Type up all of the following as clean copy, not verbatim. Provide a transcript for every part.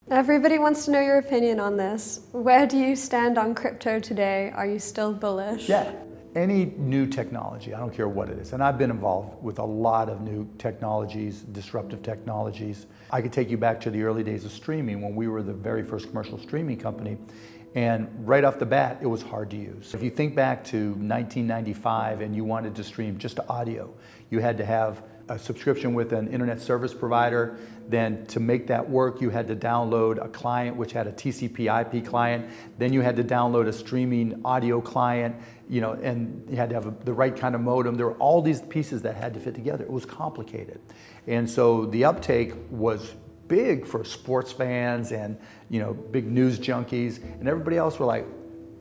Everybody wants to know your opinion on this. Where do you stand on crypto today? Are you still bullish? Yeah, any new technology, I don't care what it is, and I've been involved with a lot of new technologies, disruptive technologies. I could take you back to the early days of streaming when we were the very first commercial streaming company, and right off the bat, it was hard to use. If you think back to 1995 and you wanted to stream just audio, you had to have a subscription with an internet service provider. Then to make that work, you had to download a client which had a TCP/IP client. Then you had to download a streaming audio client, and you had to have the right kind of modem. There were all these pieces that had to fit together. It was complicated. And so the uptake was big for sports fans and big news junkies, and everybody else were like,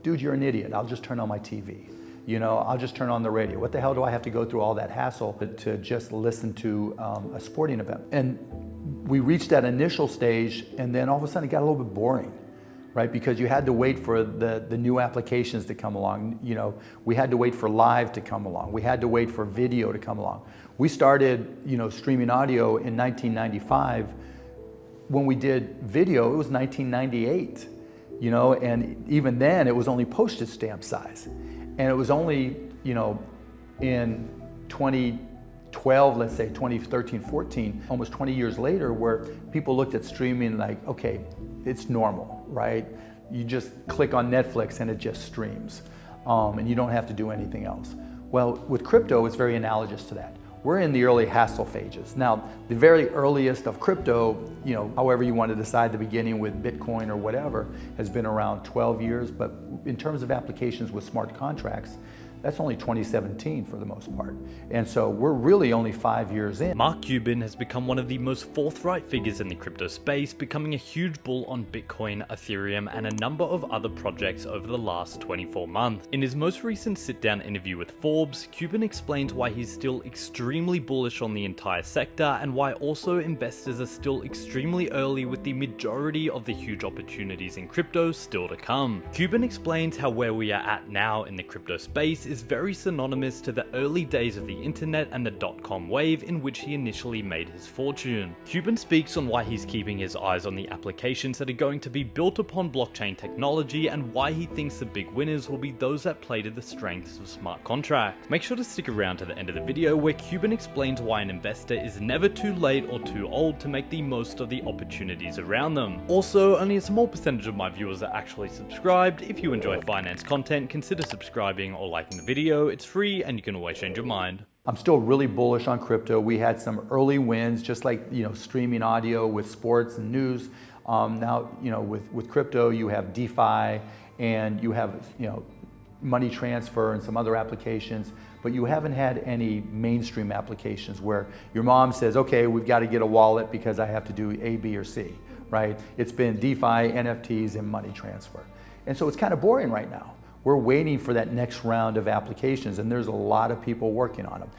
dude, you're an idiot. I'll just turn on my TV. I'll just turn on the radio. What the hell do I have to go through all that hassle to just listen to a sporting event? And we reached that initial stage, and then all of a sudden it got a little bit boring, right? Because you had to wait for the new applications to come along. We had to wait for live to come along. We had to wait for video to come along. We started, streaming audio in 1995. When we did video, it was 1998, and even then it was only postage stamp size. And it was only, in 2012, let's say 2013, 14, almost 20 years later, where people looked at streaming like, okay, it's normal, right? You just click on Netflix and it just streams, and you don't have to do anything else. Well, with crypto, it's very analogous to that. We're in the early hassle phases. Now, the very earliest of crypto, however you want to decide the beginning with Bitcoin or whatever, has been around 12 years, but in terms of applications with smart contracts, that's only 2017 for the most part. And so we're really only 5 years in. Mark Cuban has become one of the most forthright figures in the crypto space, becoming a huge bull on Bitcoin, Ethereum, and a number of other projects over the last 24 months. In his most recent sit-down interview with Forbes, Cuban explains why he's still extremely bullish on the entire sector and why also investors are still extremely early with the majority of the huge opportunities in crypto still to come. Cuban explains how where we are at now in the crypto space is very synonymous to the early days of the internet and the dot-com wave in which he initially made his fortune. Cuban speaks on why he's keeping his eyes on the applications that are going to be built upon blockchain technology and why he thinks the big winners will be those that play to the strengths of smart contracts. Make sure to stick around to the end of the video where Cuban explains why an investor is never too late or too old to make the most of the opportunities around them. Also, only a small percentage of my viewers are actually subscribed. If you enjoy finance content, consider subscribing or liking the video. It's free and you can always change your mind. I'm still really bullish on crypto. We had some early wins, just like streaming audio with sports and news. Now with crypto you have DeFi and you have money transfer and some other applications, but you haven't had any mainstream applications where your mom says, okay, we've got to get a wallet because I have to do A, B, or C, right? It's been DeFi, NFTs, and money transfer. And so it's kind of boring right now. We're waiting for that next round of applications, and there's a lot of people working on them.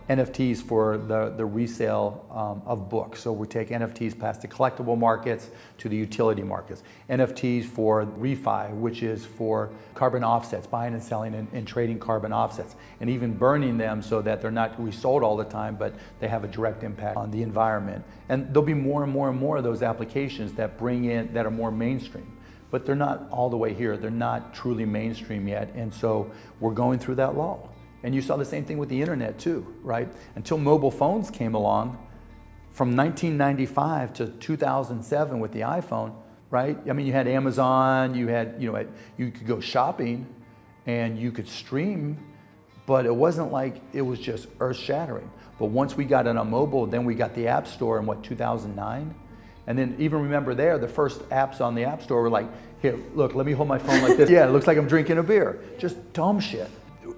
NFTs for the resale of books. So we take NFTs past the collectible markets to the utility markets. NFTs for refi, which is for carbon offsets, buying and selling and trading carbon offsets, and even burning them so that they're not resold all the time, but they have a direct impact on the environment. And there'll be more and more and more of those applications that are more mainstream. But they're not all the way here. They're not truly mainstream yet. And so we're going through that lull. And you saw the same thing with the internet too, right? Until mobile phones came along, from 1995 to 2007 with the iPhone, right? I mean, you had Amazon, you could go shopping and you could stream, but it wasn't like it was just earth shattering. But once we got it on mobile, then we got the App Store in 2009? And then even remember the first apps on the App Store were like, here, look, let me hold my phone like this. Yeah, it looks like I'm drinking a beer. Just dumb shit.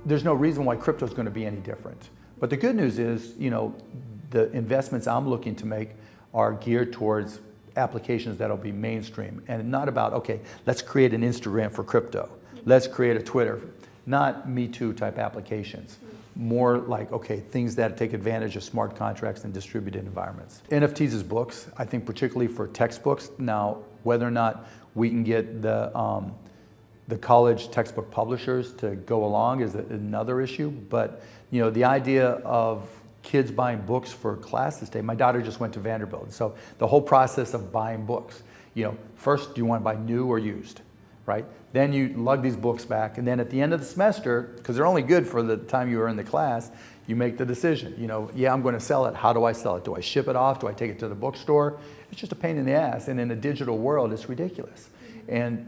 There's no reason why crypto is going to be any different. But the good news is, the investments I'm looking to make are geared towards applications that'll be mainstream and not about, okay, let's create an Instagram for crypto. Let's create a Twitter. Not Me Too type applications. More like, okay, things that take advantage of smart contracts and distributed environments. NFTs is books, I think particularly for textbooks. Now, whether or not we can get the college textbook publishers to go along is another issue, but the idea of kids buying books for classes today, my daughter just went to Vanderbilt, so the whole process of buying books, First, do you want to buy new or used, right? Then you lug these books back, and then at the end of the semester, because they're only good for the time you were in the class, you make the decision. Yeah, I'm going to sell it. How do I sell it? Do I ship it off? Do I take it to the bookstore? It's just a pain in the ass, and in a digital world, it's ridiculous. And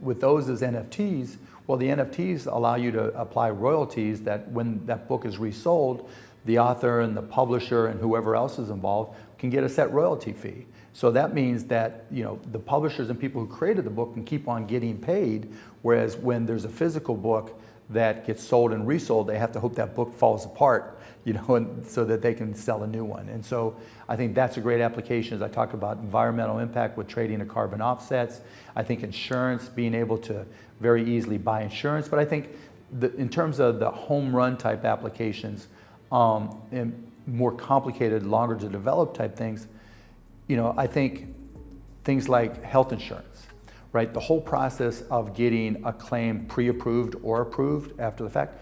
with those as NFTs, well, the NFTs allow you to apply royalties that when that book is resold, the author and the publisher and whoever else is involved can get a set royalty fee. So that means that the publishers and people who created the book can keep on getting paid, whereas when there's a physical book that gets sold and resold, they have to hope that book falls apart, and so that they can sell a new one. And so I think that's a great application. As I talk about environmental impact with trading of carbon offsets, I think insurance, being able to very easily buy insurance. But I think in terms of the home run type applications, and more complicated, longer to develop type things, I think things like health insurance, right? The whole process of getting a claim pre-approved or approved after the fact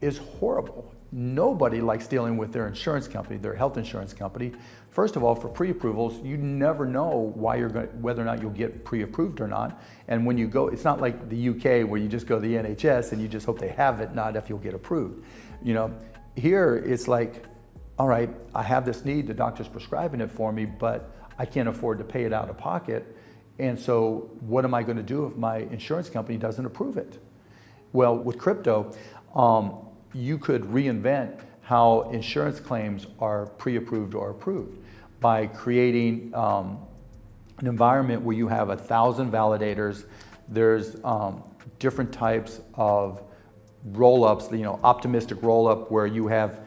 is horrible. Nobody likes dealing with their insurance company, their health insurance company. First of all, for pre-approvals, you never know whether or not you'll get pre-approved or not. And when you go, it's not like the UK where you just go to the NHS and you just hope they have it, not if you'll get approved. Here it's like, all right, I have this need, the doctor's prescribing it for me, but I can't afford to pay it out of pocket. And so what am I going to do if my insurance company doesn't approve it? Well, with crypto, you could reinvent how insurance claims are pre-approved or approved by creating an environment where you have 1,000 validators. There's different types of roll-ups, optimistic roll-up where you have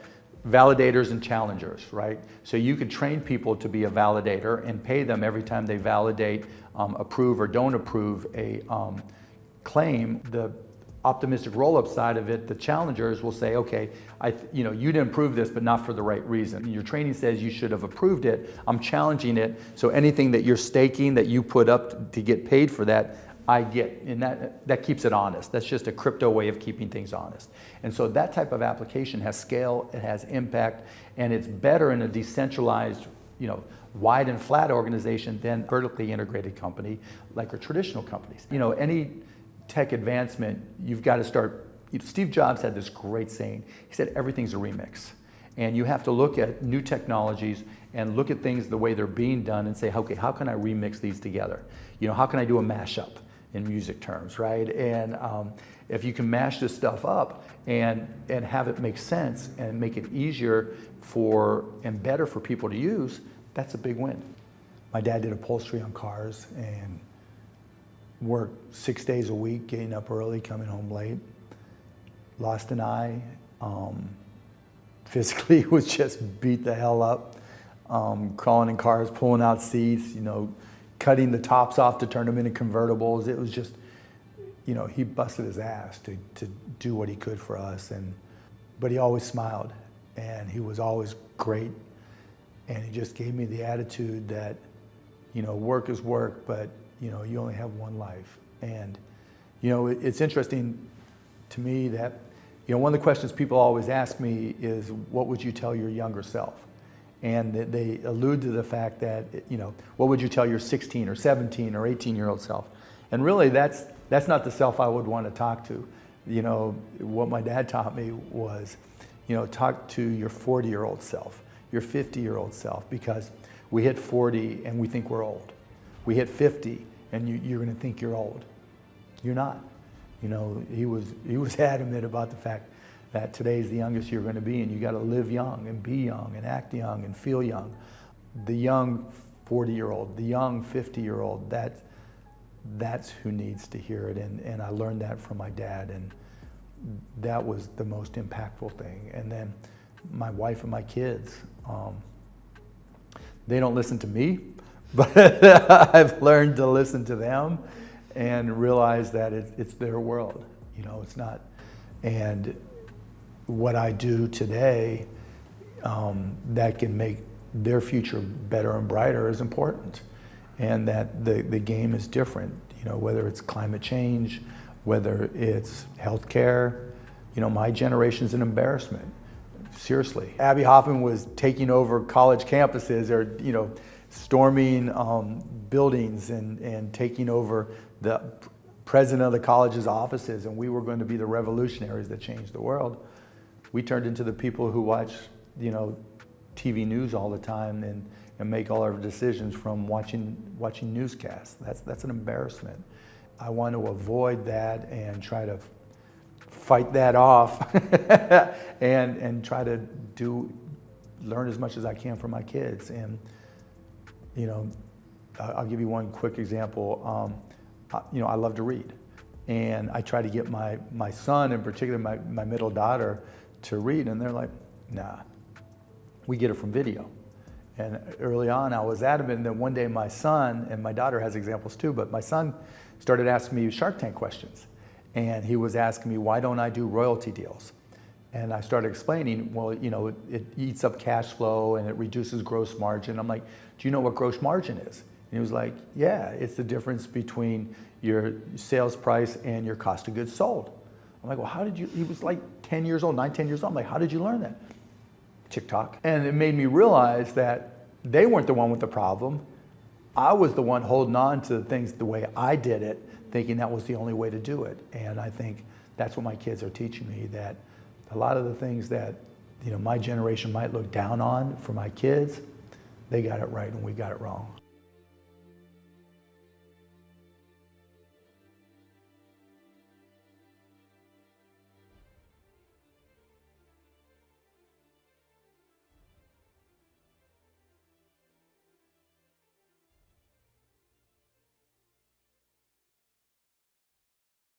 validators and challengers, right? So you could train people to be a validator and pay them every time they validate, approve or don't approve a claim. The optimistic roll-up side of it, the challengers will say, okay, you didn't approve this, but not for the right reason. Your training says you should have approved it. I'm challenging it. So anything that you're staking that you put up to get paid for that, I get, and that keeps it honest. That's just a crypto way of keeping things honest. And so that type of application has scale, it has impact, and it's better in a decentralized, wide and flat organization than vertically integrated company like our traditional companies. Any tech advancement, you've got to start, Steve Jobs had this great saying. He said, everything's a remix. And you have to look at new technologies and look at things the way they're being done and say, okay, how can I remix these together? How can I do a mashup in music terms, right? And if you can mash this stuff up and have it make sense and make it easier and better for people to use, that's a big win. My dad did upholstery on cars and worked 6 days a week, getting up early, coming home late. Lost an eye. Physically was just beat the hell up. Crawling in cars, pulling out seats, cutting the tops off to turn them into convertibles. It was just, he busted his ass to do what he could for us. But he always smiled and he was always great. And he just gave me the attitude that, work is work, but you only have one life. And it's interesting to me that one of the questions people always ask me is, what would you tell your younger self? And they allude to the fact that, what would you tell your 16 or 17 or 18-year-old self? And really, that's not the self I would want to talk to. What my dad taught me was, talk to your 40-year-old self, your 50-year-old self, because we hit 40 and we think we're old. We hit 50 and you're going to think you're old. You're not. He was adamant about the fact that today's the youngest you're going to be, and you got to live young and be young and act young and feel young. The young 40-year-old, the young 50-year-old, that's who needs to hear it. And I learned that from my dad, and that was the most impactful thing. And then my wife and my kids, they don't listen to me, but I've learned to listen to them and realize that it's their world. It's not. And what I do today that can make their future better and brighter is important. And that the game is different, whether it's climate change, whether it's healthcare. My generation's an embarrassment, seriously. Abby Hoffman was taking over college campuses or, storming buildings and taking over the president of the college's offices, and we were going to be the revolutionaries that changed the world. We turned into the people who watch, TV news all the time and make all our decisions from watching newscasts. That's an embarrassment. I want to avoid that and try to fight that off and try to learn as much as I can from my kids. And I'll give you one quick example. I love to read, and I try to get my son, in particular my middle daughter, to read, and they're like, nah, we get it from video. And early on I was adamant, and then one day my son, and my daughter has examples too, but my son started asking me Shark Tank questions. And he was asking me, why don't I do royalty deals? And I started explaining, well, it eats up cash flow and it reduces gross margin. I'm like, do you know what gross margin is? And he was like, yeah, it's the difference between your sales price and your cost of goods sold. I'm like, well, how did you, he was like 10 years old, 9, 10 years old. I'm like, how did you learn that? TikTok. And it made me realize that they weren't the one with the problem. I was the one holding on to the things the way I did it, thinking that was the only way to do it. And I think that's what my kids are teaching me, that a lot of the things that my generation might look down on for my kids, they got it right and we got it wrong.